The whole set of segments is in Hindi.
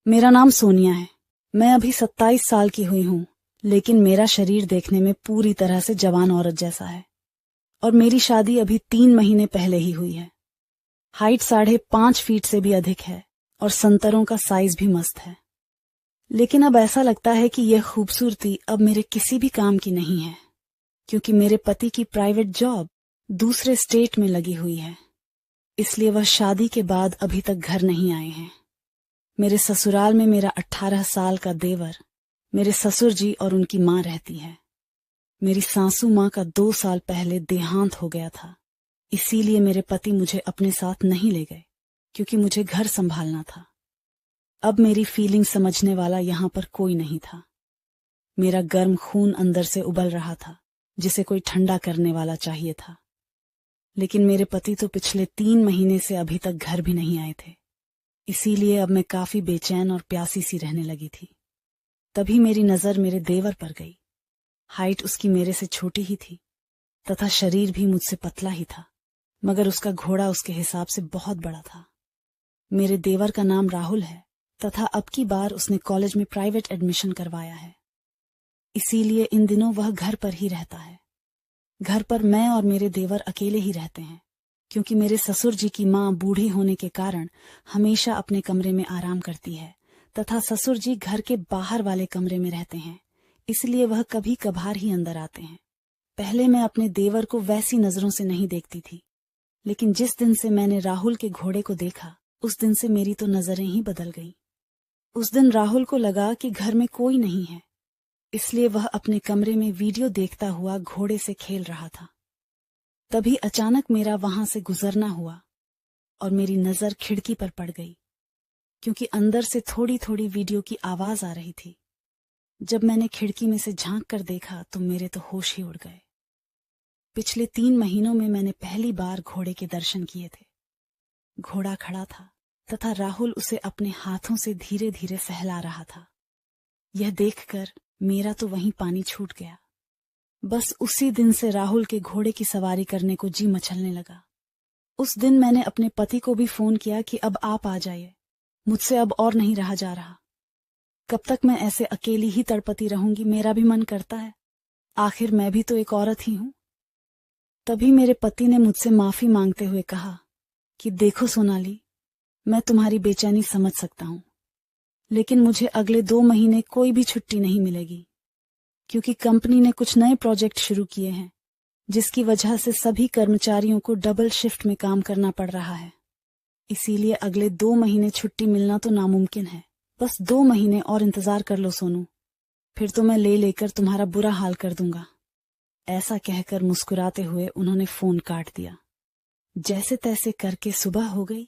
मेरा नाम सोनिया है। मैं अभी 27 साल की हुई हूँ, लेकिन मेरा शरीर देखने में पूरी तरह से जवान औरत जैसा है। और मेरी शादी अभी 3 महीने पहले ही हुई है। हाइट 5.5 फीट से भी अधिक है और संतरों का साइज भी मस्त है। लेकिन अब ऐसा लगता है कि यह खूबसूरती अब मेरे किसी भी काम की नहीं है, क्योंकि मेरे पति की प्राइवेट जॉब दूसरे स्टेट में लगी हुई है। इसलिए वह शादी के बाद अभी तक घर नहीं आए हैं। मेरे ससुराल में मेरा 18 साल का देवर, मेरे ससुर जी और उनकी माँ रहती है। मेरी सासू माँ का 2 साल पहले देहांत हो गया था, इसीलिए मेरे पति मुझे अपने साथ नहीं ले गए, क्योंकि मुझे घर संभालना था। अब मेरी फीलिंग समझने वाला यहाँ पर कोई नहीं था। मेरा गर्म खून अंदर से उबल रहा था, जिसे कोई ठंडा करने वाला चाहिए था। लेकिन मेरे पति तो पिछले 3 महीने से अभी तक घर भी नहीं आए थे। इसीलिए अब मैं काफी बेचैन और प्यासी सी रहने लगी थी। तभी मेरी नजर मेरे देवर पर गई। हाइट उसकी मेरे से छोटी ही थी तथा शरीर भी मुझसे पतला ही था, मगर उसका घोड़ा उसके हिसाब से बहुत बड़ा था। मेरे देवर का नाम राहुल है तथा अब की बार उसने कॉलेज में प्राइवेट एडमिशन करवाया है। इसीलिए इन दिनों वह घर पर ही रहता है। घर पर मैं और मेरे देवर अकेले ही रहते हैं, क्योंकि मेरे ससुर जी की माँ बूढ़ी होने के कारण हमेशा अपने कमरे में आराम करती है तथा ससुर जी घर के बाहर वाले कमरे में रहते हैं। इसलिए वह कभी कभार ही अंदर आते हैं। पहले मैं अपने देवर को वैसी नजरों से नहीं देखती थी, लेकिन जिस दिन से मैंने राहुल के घोड़े को देखा, उस दिन से मेरी तो नजरें ही बदल गईं। उस दिन राहुल को लगा कि घर में कोई नहीं है, इसलिए वह अपने कमरे में वीडियो देखता हुआ घोड़े से खेल रहा था। तभी अचानक मेरा वहां से गुजरना हुआ और मेरी नजर खिड़की पर पड़ गई, क्योंकि अंदर से थोड़ी थोड़ी वीडियो की आवाज आ रही थी। जब मैंने खिड़की में से झांक कर देखा तो मेरे तो होश ही उड़ गए। पिछले 3 महीनों में मैंने पहली बार घोड़े के दर्शन किए थे। घोड़ा खड़ा था तथा राहुल उसे अपने हाथों से धीरे धीरे फैला रहा था। यह देखकर मेरा तो वहीं पानी छूट गया। बस उसी दिन से राहुल के घोड़े की सवारी करने को जी मचलने लगा। उस दिन मैंने अपने पति को भी फोन किया कि अब आप आ जाइए, मुझसे अब और नहीं रहा जा रहा। कब तक मैं ऐसे अकेली ही तड़पती रहूंगी, मेरा भी मन करता है। आखिर मैं भी तो एक औरत ही हूं। तभी मेरे पति ने मुझसे माफी मांगते हुए कहा कि देखो सोनाली, मैं तुम्हारी बेचैनी समझ सकता हूं, लेकिन मुझे अगले 2 महीने कोई भी छुट्टी नहीं मिलेगी, क्योंकि कंपनी ने कुछ नए प्रोजेक्ट शुरू किए हैं, जिसकी वजह से सभी कर्मचारियों को डबल शिफ्ट में काम करना पड़ रहा है। इसीलिए अगले 2 महीने छुट्टी मिलना तो नामुमकिन है। बस 2 महीने और इंतजार कर लो सोनू, फिर तो मैं ले लेकर तुम्हारा बुरा हाल कर दूंगा। ऐसा कहकर मुस्कुराते हुए उन्होंने फोन काट दिया। जैसे तैसे करके सुबह हो गई।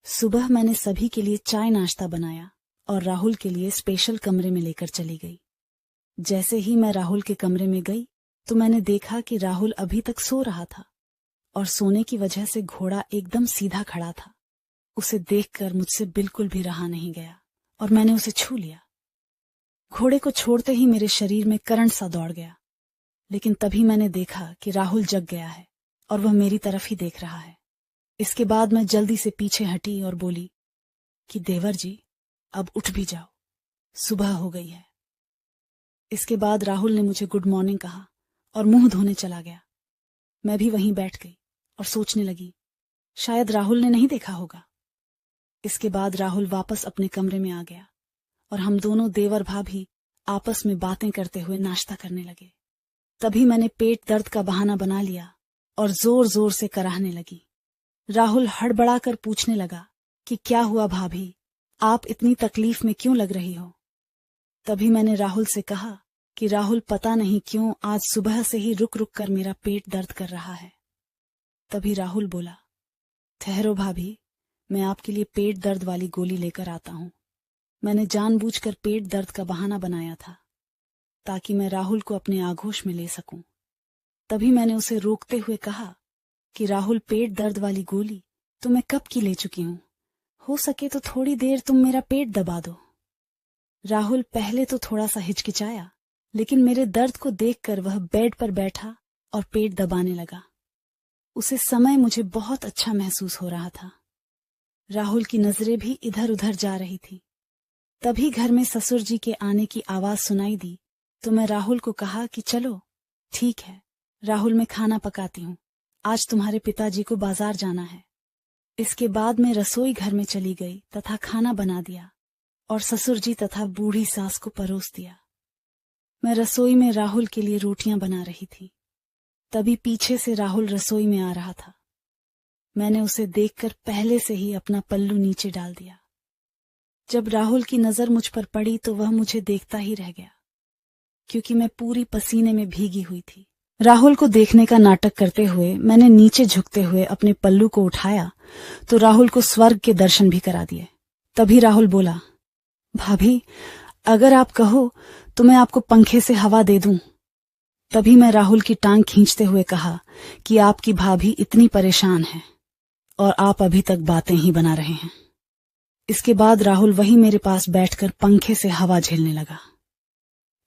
सुबह मैंने सभी के लिए चाय नाश्ता बनाया और राहुल के लिए स्पेशल कमरे में लेकर चली गई। जैसे ही मैं राहुल के कमरे में गई तो मैंने देखा कि राहुल अभी तक सो रहा था और सोने की वजह से घोड़ा एकदम सीधा खड़ा था। उसे देखकर मुझसे बिल्कुल भी रहा नहीं गया और मैंने उसे छू लिया। घोड़े को छोड़ते ही मेरे शरीर में करंट सा दौड़ गया, लेकिन तभी मैंने देखा कि राहुल जग गया है और वह मेरी तरफ ही देख रहा है। इसके बाद मैं जल्दी से पीछे हटी और बोली कि देवर जी, अब उठ भी जाओ, सुबह हो गई है। इसके बाद राहुल ने मुझे गुड मॉर्निंग कहा और मुंह धोने चला गया। मैं भी वहीं बैठ गई और सोचने लगी, शायद राहुल ने नहीं देखा होगा। इसके बाद राहुल वापस अपने कमरे में आ गया और हम दोनों देवर भाभी आपस में बातें करते हुए नाश्ता करने लगे। तभी मैंने पेट दर्द का बहाना बना लिया और जोर जोर से कराहने लगी। राहुल हड़बड़ाकर पूछने लगा कि क्या हुआ भाभी, आप इतनी तकलीफ में क्यों लग रही हो। तभी मैंने राहुल से कहा कि राहुल, पता नहीं क्यों आज सुबह से ही रुक रुक कर मेरा पेट दर्द कर रहा है। तभी राहुल बोला, ठहरो भाभी, मैं आपके लिए पेट दर्द वाली गोली लेकर आता हूं। मैंने जानबूझकर पेट दर्द का बहाना बनाया था ताकि मैं राहुल को अपने आगोश में ले सकूं। तभी मैंने उसे रोकते हुए कहा कि राहुल, पेट दर्द वाली गोली तो मैं कब की ले चुकी हूं, हो सके तो थोड़ी देर तुम मेरा पेट दबा दो। राहुल पहले तो थोड़ा सा हिचकिचाया, लेकिन मेरे दर्द को देखकर वह बेड पर बैठा और पेट दबाने लगा। उसे समय मुझे बहुत अच्छा महसूस हो रहा था। राहुल की नजरें भी इधर उधर जा रही थी। तभी घर में ससुर जी के आने की आवाज सुनाई दी तो मैं राहुल को कहा कि चलो ठीक है राहुल, मैं खाना पकाती हूँ, आज तुम्हारे पिताजी को बाजार जाना है। इसके बाद मैं रसोई घर में चली गई तथा खाना बना दिया और ससुर जी तथा बूढ़ी सास को परोस दिया। मैं रसोई में राहुल के लिए रोटियां बना रही थी, तभी पीछे से राहुल रसोई में आ रहा था। मैंने उसे देखकर पहले से ही अपना पल्लू नीचे डाल दिया। जब राहुल की नजर मुझ पर पड़ी तो वह मुझे देखता ही रह गया, क्योंकि मैं पूरी पसीने में भीगी हुई थी। राहुल को देखने का नाटक करते हुए मैंने नीचे झुकते हुए अपने पल्लू को उठाया तो राहुल को स्वर्ग के दर्शन भी करा दिए। तभी राहुल बोला, भाभी अगर आप कहो तो मैं आपको पंखे से हवा दे दूं। तभी मैं राहुल की टांग खींचते हुए कहा कि आपकी भाभी इतनी परेशान है और आप अभी तक बातें ही बना रहे हैं। इसके बाद राहुल वहीं मेरे पास बैठकर पंखे से हवा झेलने लगा।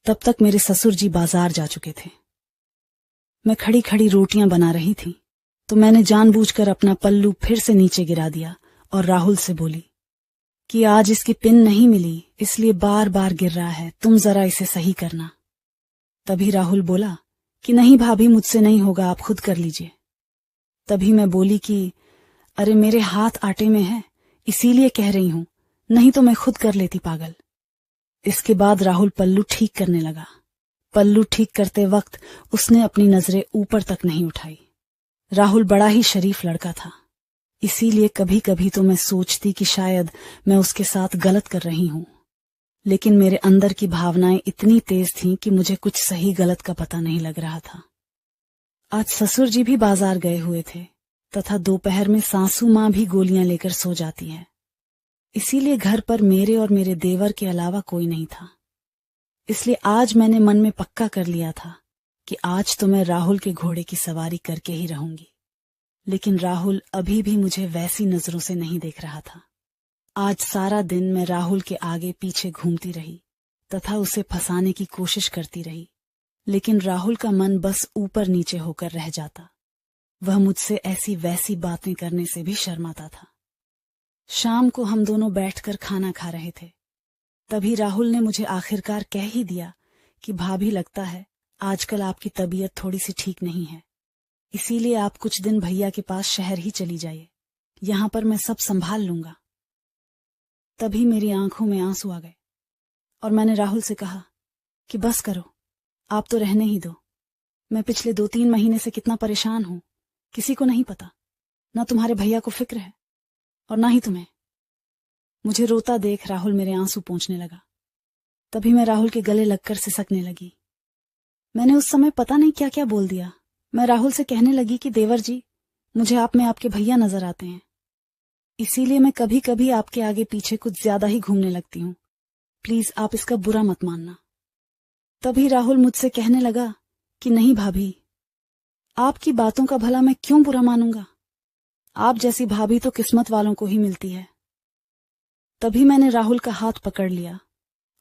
तब तक मेरे ससुर जी बाजार जा चुके थे। मैं खड़ी खड़ी रोटियां बना रही थी तो मैंने जानबूझकर अपना पल्लू फिर से नीचे गिरा दिया और राहुल से बोली कि आज इसकी पिन नहीं मिली, इसलिए बार बार गिर रहा है, तुम जरा इसे सही करना। तभी राहुल बोला कि नहीं भाभी, मुझसे नहीं होगा, आप खुद कर लीजिए। तभी मैं बोली कि अरे मेरे हाथ आटे में है, इसीलिए कह रही हूं, नहीं तो मैं खुद कर लेती पागल। इसके बाद राहुल पल्लू ठीक करने लगा। पल्लू ठीक करते वक्त उसने अपनी नजरें ऊपर तक नहीं उठाई। राहुल बड़ा ही शरीफ लड़का था, इसीलिए कभी कभी तो मैं सोचती कि शायद मैं उसके साथ गलत कर रही हूं, लेकिन मेरे अंदर की भावनाएं इतनी तेज थीं कि मुझे कुछ सही गलत का पता नहीं लग रहा था। आज ससुर जी भी बाजार गए हुए थे तथा दोपहर में सासू मां भी गोलियां लेकर सो जाती है, इसीलिए घर पर मेरे और मेरे देवर के अलावा कोई नहीं था। इसलिए आज मैंने मन में पक्का कर लिया था कि आज तो मैं राहुल के घोड़े की सवारी करके ही रहूंगी। लेकिन राहुल अभी भी मुझे वैसी नजरों से नहीं देख रहा था। आज सारा दिन मैं राहुल के आगे पीछे घूमती रही तथा उसे फंसाने की कोशिश करती रही, लेकिन राहुल का मन बस ऊपर नीचे होकर रह जाता। वह मुझसे ऐसी वैसी बातें करने से भी शर्माता था। शाम को हम दोनों बैठकर खाना खा रहे थे, तभी राहुल ने मुझे आखिरकार कह ही दिया कि भाभी, लगता है आजकल आपकी तबीयत थोड़ी सी ठीक नहीं है, इसीलिए आप कुछ दिन भैया के पास शहर ही चली जाइए, यहां पर मैं सब संभाल लूंगा। तभी मेरी आंखों में आंसू आ गए और मैंने राहुल से कहा कि बस करो, आप तो रहने ही दो। मैं पिछले 2-3 महीने से कितना परेशान हूं, किसी को नहीं पता, ना तुम्हारे भैया को फिक्र है और ना ही तुम्हें। मुझे रोता देख राहुल मेरे आंसू पोंछने लगा। तभी मैं राहुल के गले लगकर सिसकने लगी। मैंने उस समय पता नहीं क्या क्या बोल दिया। मैं राहुल से कहने लगी कि देवर जी, मुझे आप में आपके भैया नजर आते हैं, इसीलिए मैं कभी कभी आपके आगे पीछे कुछ ज्यादा ही घूमने लगती हूँ, प्लीज आप इसका बुरा मत मानना। तभी राहुल मुझसे कहने लगा कि नहीं भाभी, आपकी बातों का भला मैं क्यों बुरा मानूंगा, आप जैसी भाभी तो किस्मत वालों को ही मिलती है। तभी मैंने राहुल का हाथ पकड़ लिया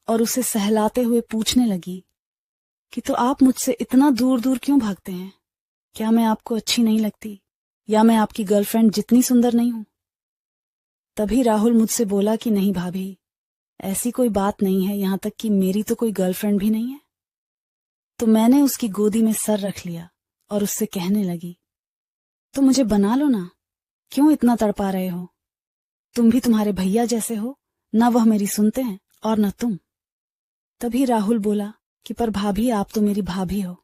और उसे सहलाते हुए पूछने लगी कि तो आप मुझसे इतना दूर दूर क्यों भागते हैं? क्या मैं आपको अच्छी नहीं लगती, या मैं आपकी गर्लफ्रेंड जितनी सुंदर नहीं हूं? तभी राहुल मुझसे बोला कि नहीं भाभी, ऐसी कोई बात नहीं है, यहां तक कि मेरी तो कोई गर्लफ्रेंड भी नहीं है। तो मैंने उसकी गोदी में सर रख लिया और उससे कहने लगी, तो मुझे बना लो ना, क्यों इतना तड़पा रहे हो? तुम भी तुम्हारे भैया जैसे हो, ना वह मेरी सुनते हैं और ना तुम। तभी राहुल बोला कि पर भाभी, आप तो मेरी भाभी हो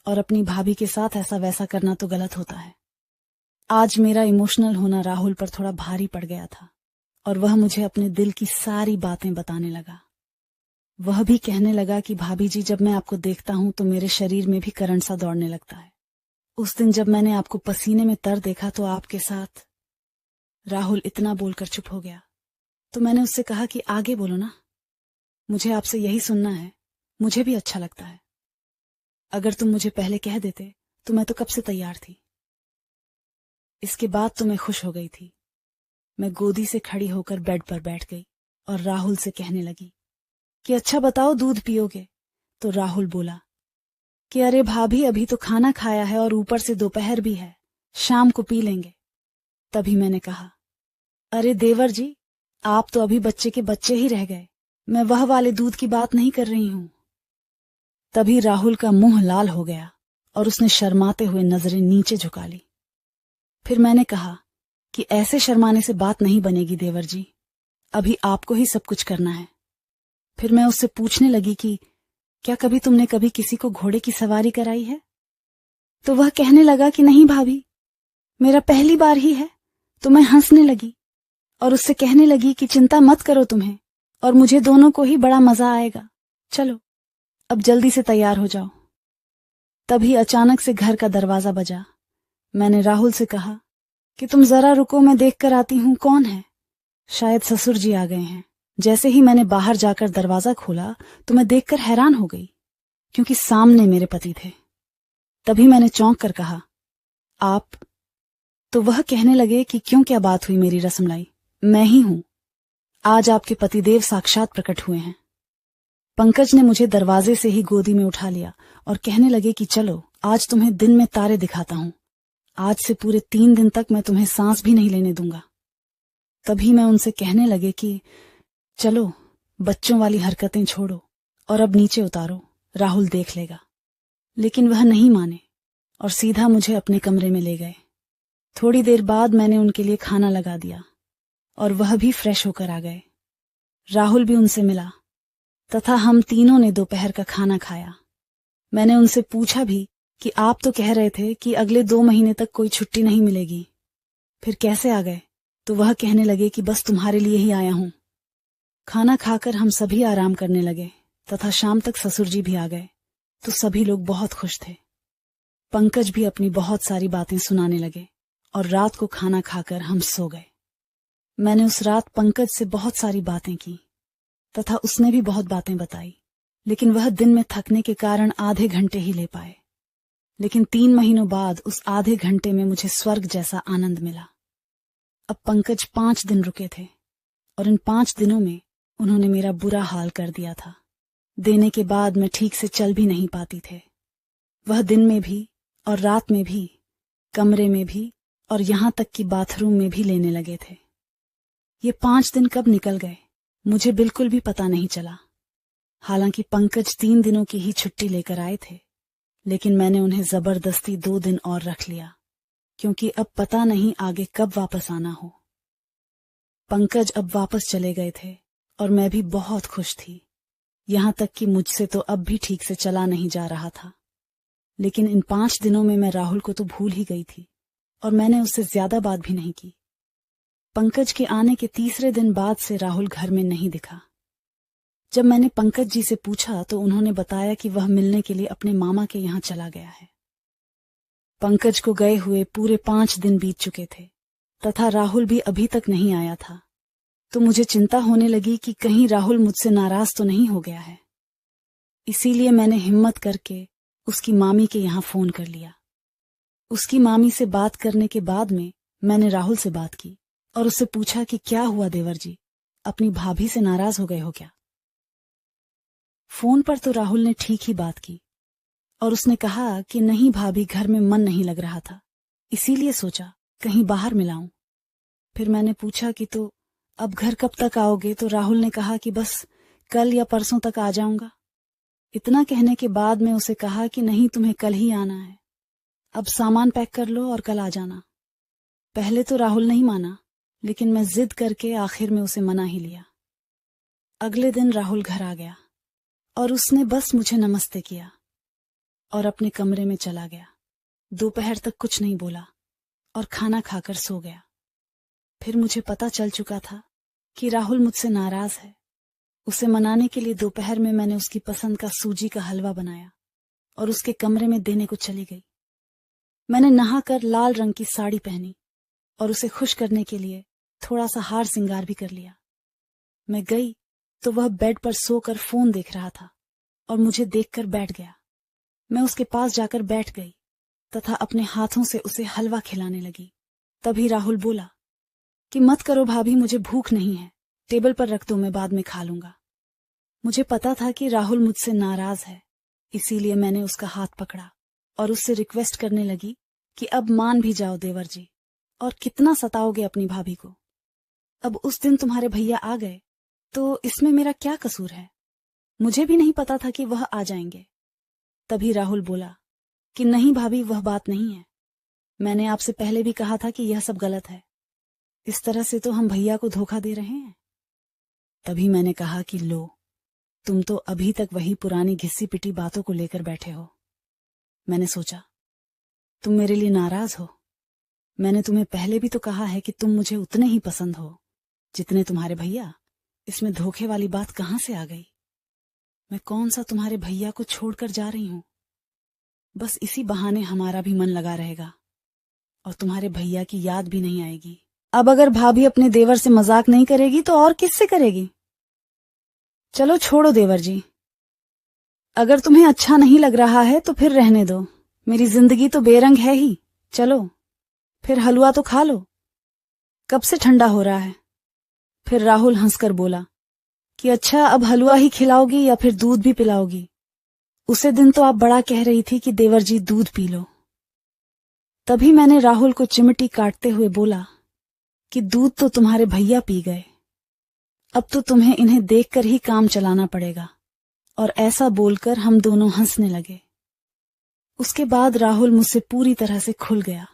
और अपनी भाभी के साथ ऐसा वैसा करना तो गलत होता है। आज मेरा इमोशनल होना राहुल पर थोड़ा भारी पड़ गया था और वह मुझे अपने दिल की सारी बातें बताने लगा। वह भी कहने लगा कि भाभी जी, जब मैं आपको देखता हूं तो मेरे शरीर में भी करंट सा दौड़ने लगता है। उस दिन जब मैंने आपको पसीने में तर देखा तो आपके साथ। राहुल इतना बोलकर चुप हो गया तो मैंने उससे कहा कि आगे बोलो ना, मुझे आपसे यही सुनना है, मुझे भी अच्छा लगता है। अगर तुम मुझे पहले कह देते तो मैं तो कब से तैयार थी। इसके बाद तो मैं खुश हो गई थी। मैं गोदी से खड़ी होकर बेड पर बैठ गई और राहुल से कहने लगी कि अच्छा बताओ, दूध पियोगे? तो राहुल बोला कि अरे भाभी, अभी तो खाना खाया है और ऊपर से दोपहर भी है, शाम को पी लेंगे। तभी मैंने कहा, अरे देवर जी, आप तो अभी बच्चे के बच्चे ही रह गए, मैं वह वाले दूध की बात नहीं कर रही हूं। तभी राहुल का मुंह लाल हो गया और उसने शर्माते हुए नजरें नीचे झुका ली। फिर मैंने कहा कि ऐसे शर्माने से बात नहीं बनेगी देवर जी, अभी आपको ही सब कुछ करना है। फिर मैं उससे पूछने लगी कि क्या कभी तुमने कभी किसी को घोड़े की सवारी कराई है? तो वह कहने लगा कि नहीं भाभी, मेरा पहली बार ही है। तो मैं हंसने लगी और उससे कहने लगी कि चिंता मत करो तुम्हें, और मुझे दोनों को ही बड़ा मजा आएगा। चलो अब जल्दी से तैयार हो जाओ। तभी अचानक से घर का दरवाजा बजा। मैंने राहुल से कहा कि तुम जरा रुको, मैं देख कर आती हूं कौन है। शायद ससुर जी आ गए हैं। जैसे ही मैंने बाहर जाकर दरवाजा खोला तो मैं देखकर हैरान हो गई, क्योंकि सामने मेरे पति थे। तभी मैंने चौंक कर कहा, आप? तो वह कहने लगे कि क्यों, क्या बात हुई मेरी रसमलाई? मैं ही हूं, आज आपके पतिदेव साक्षात प्रकट हुए हैं। पंकज ने मुझे दरवाजे से ही गोदी में उठा लिया और कहने लगे कि चलो आज तुम्हें दिन में तारे दिखाता हूं। आज से पूरे 3 दिन तक मैं तुम्हें सांस भी नहीं लेने दूंगा। तभी मैं उनसे कहने लगे कि चलो बच्चों वाली हरकतें छोड़ो और अब नीचे उतारो, राहुल देख लेगा। लेकिन वह नहीं माने और सीधा मुझे अपने कमरे में ले गए। थोड़ी देर बाद मैंने उनके लिए खाना लगा दिया और वह भी फ्रेश होकर आ गए। राहुल भी उनसे मिला तथा हम तीनों ने दोपहर का खाना खाया। मैंने उनसे पूछा भी कि आप तो कह रहे थे कि अगले 2 महीने तक कोई छुट्टी नहीं मिलेगी, फिर कैसे आ गए? तो वह कहने लगे कि बस तुम्हारे लिए ही आया हूं। खाना खाकर हम सभी आराम करने लगे तथा शाम तक ससुर जी भी आ गए, तो सभी लोग बहुत खुश थे। पंकज भी अपनी बहुत सारी बातें सुनाने लगे और रात को खाना खाकर हम सो गए। मैंने उस रात पंकज से बहुत सारी बातें की तथा उसने भी बहुत बातें बताई, लेकिन वह दिन में थकने के कारण आधे घंटे ही ले पाए। लेकिन 3 महीनों बाद उस आधे घंटे में मुझे स्वर्ग जैसा आनंद मिला। अब पंकज 5 दिन रुके थे और इन 5 दिनों में उन्होंने मेरा बुरा हाल कर दिया था। देने के बाद मैं ठीक से चल भी नहीं पाती थे। वह दिन में भी और रात में भी, कमरे में भी और यहां तक कि बाथरूम में भी लेने लगे थे। ये 5 दिन कब निकल गए मुझे बिल्कुल भी पता नहीं चला। हालांकि पंकज 3 दिनों की ही छुट्टी लेकर आए थे, लेकिन मैंने उन्हें जबरदस्ती 2 दिन और रख लिया, क्योंकि अब पता नहीं आगे कब वापस आना हो। पंकज अब वापस चले गए थे और मैं भी बहुत खुश थी। यहां तक कि मुझसे तो अब भी ठीक से चला नहीं जा रहा था। लेकिन इन 5 दिनों में मैं राहुल को तो भूल ही गई थी और मैंने उससे ज्यादा बात भी नहीं की। पंकज के आने के तीसरे दिन बाद से राहुल घर में नहीं दिखा। जब मैंने पंकज जी से पूछा तो उन्होंने बताया कि वह मिलने के लिए अपने मामा के यहाँ चला गया है। पंकज को गए हुए पूरे 5 दिन बीत चुके थे तथा राहुल भी अभी तक नहीं आया था, तो मुझे चिंता होने लगी कि कहीं राहुल मुझसे नाराज तो नहीं हो गया है। इसीलिए मैंने हिम्मत करके उसकी मामी के यहाँ फोन कर लिया। उसकी मामी से बात करने के बाद में मैंने राहुल से बात की और उससे पूछा कि क्या हुआ देवर जी, अपनी भाभी से नाराज हो गए हो क्या? फोन पर तो राहुल ने ठीक ही बात की और उसने कहा कि नहीं भाभी, घर में मन नहीं लग रहा था, इसीलिए सोचा कहीं बाहर मिलाऊं। फिर मैंने पूछा कि तो अब घर कब तक आओगे? तो राहुल ने कहा कि बस कल या परसों तक आ जाऊंगा। इतना कहने के बाद मैं उसे कहा कि नहीं, तुम्हें कल ही आना है, अब सामान पैक कर लो और कल आ जाना। पहले तो राहुल नहीं माना, लेकिन मैं जिद करके आखिर में उसे मना ही लिया। अगले दिन राहुल घर आ गया और उसने बस मुझे नमस्ते किया और अपने कमरे में चला गया। दोपहर तक कुछ नहीं बोला और खाना खाकर सो गया। फिर मुझे पता चल चुका था कि राहुल मुझसे नाराज है। उसे मनाने के लिए दोपहर में मैंने उसकी पसंद का सूजी का हलवा बनाया और उसके कमरे में देने को चली गई। मैंने नहाकर लाल रंग की साड़ी पहनी और उसे खुश करने के लिए थोड़ा सा हार सिंगार भी कर लिया। मैं गई तो वह बेड पर सोकर फोन देख रहा था और मुझे देखकर बैठ गया। मैं उसके पास जाकर बैठ गई तथा अपने हाथों से उसे हलवा खिलाने लगी। तभी राहुल बोला कि मत करो भाभी, मुझे भूख नहीं है, टेबल पर रख दो, मैं बाद में खा लूंगा। मुझे पता था कि राहुल मुझसे नाराज है, इसीलिए मैंने उसका हाथ पकड़ा और उससे रिक्वेस्ट करने लगी कि अब मान भी जाओ देवर जी, और कितना सताओगे अपनी भाभी को। अब उस दिन तुम्हारे भैया आ गए तो इसमें मेरा क्या कसूर है? मुझे भी नहीं पता था कि वह आ जाएंगे। तभी राहुल बोला कि नहीं भाभी, वह बात नहीं है। मैंने आपसे पहले भी कहा था कि यह सब गलत है। इस तरह से तो हम भैया को धोखा दे रहे हैं। तभी मैंने कहा कि लो, तुम तो अभी तक वही पुरानी घिसी पिटी बातों को लेकर बैठे हो। मैंने सोचा तुम मेरे लिए नाराज हो। मैंने तुम्हें पहले भी तो कहा है कि तुम मुझे उतने ही पसंद हो जितने तुम्हारे भैया। इसमें धोखे वाली बात कहां से आ गई? मैं कौन सा तुम्हारे भैया को छोड़कर जा रही हूं? बस इसी बहाने हमारा भी मन लगा रहेगा और तुम्हारे भैया की याद भी नहीं आएगी। अब अगर भाभी अपने देवर से मजाक नहीं करेगी तो और किससे करेगी? चलो छोड़ो देवर जी, अगर तुम्हें अच्छा नहीं लग रहा है तो फिर रहने दो। मेरी जिंदगी तो बेरंग है ही। चलो फिर हलवा तो खा लो, कब से ठंडा हो रहा है। फिर राहुल हंसकर बोला कि अच्छा, अब हलवा ही खिलाओगी या फिर दूध भी पिलाओगी? उसे दिन तो आप बड़ा कह रही थी कि देवर जी दूध पी लो। तभी मैंने राहुल को चिमटी काटते हुए बोला कि दूध तो तुम्हारे भैया पी गए, अब तो तुम्हें इन्हें देखकर ही काम चलाना पड़ेगा। और ऐसा बोलकर हम दोनों हंसने लगे। उसके बाद राहुल मुझसे पूरी तरह से खुल गया।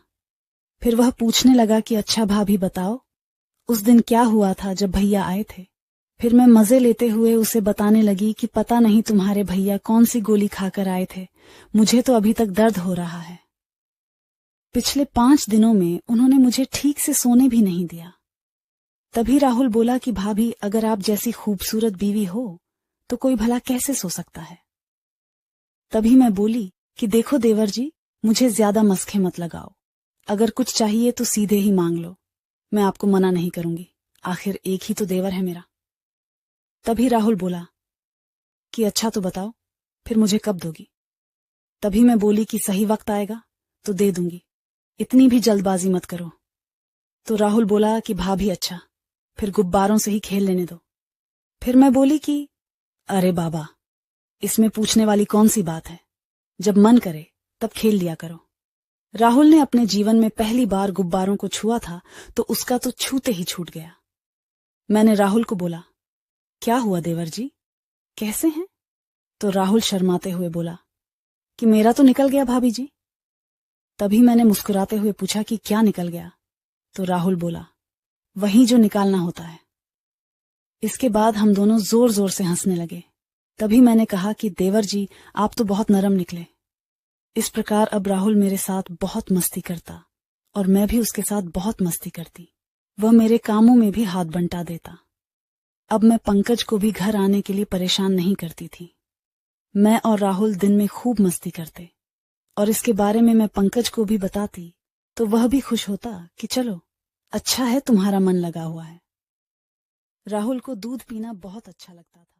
फिर वह पूछने लगा कि अच्छा भाभी बताओ, उस दिन क्या हुआ था जब भैया आए थे? फिर मैं मजे लेते हुए उसे बताने लगी कि पता नहीं तुम्हारे भैया कौन सी गोली खाकर आए थे, मुझे तो अभी तक दर्द हो रहा है। पिछले 5 दिनों में उन्होंने मुझे ठीक से सोने भी नहीं दिया। तभी राहुल बोला कि भाभी, अगर आप जैसी खूबसूरत बीवी हो तो कोई भला कैसे सो सकता है? तभी मैं बोली कि देखो देवर जी, मुझे ज्यादा मस्खे मत लगाओ। अगर कुछ चाहिए तो सीधे ही मांग लो, मैं आपको मना नहीं करूंगी, आखिर एक ही तो देवर है मेरा। तभी राहुल बोला कि अच्छा तो बताओ, फिर मुझे कब दोगी? तभी मैं बोली कि सही वक्त आएगा तो दे दूंगी, इतनी भी जल्दबाजी मत करो। तो राहुल बोला कि भाभी अच्छा, फिर गुब्बारों से ही खेल लेने दो। फिर मैं बोली कि अरे बाबा, इसमें पूछने वाली कौन सी बात है, जब मन करे तब खेल लिया करो। राहुल ने अपने जीवन में पहली बार गुब्बारों को छुआ था तो उसका तो छूते ही छूट गया। मैंने राहुल को बोला, क्या हुआ देवर जी, कैसे हैं? तो राहुल शर्माते हुए बोला कि मेरा तो निकल गया भाभी जी। तभी मैंने मुस्कुराते हुए पूछा कि क्या निकल गया? तो राहुल बोला, वही जो निकालना होता है। इसके बाद हम दोनों जोर जोर से हंसने लगे। तभी मैंने कहा कि देवर जी, आप तो बहुत नरम निकले। इस प्रकार अब राहुल मेरे साथ बहुत मस्ती करता और मैं भी उसके साथ बहुत मस्ती करती। वह मेरे कामों में भी हाथ बंटा देता। अब मैं पंकज को भी घर आने के लिए परेशान नहीं करती थी। मैं और राहुल दिन में खूब मस्ती करते और इसके बारे में मैं पंकज को भी बताती तो वह भी खुश होता कि चलो, अच्छा है तुम्हारा मन लगा हुआ है। राहुल को दूध पीना बहुत अच्छा लगता था।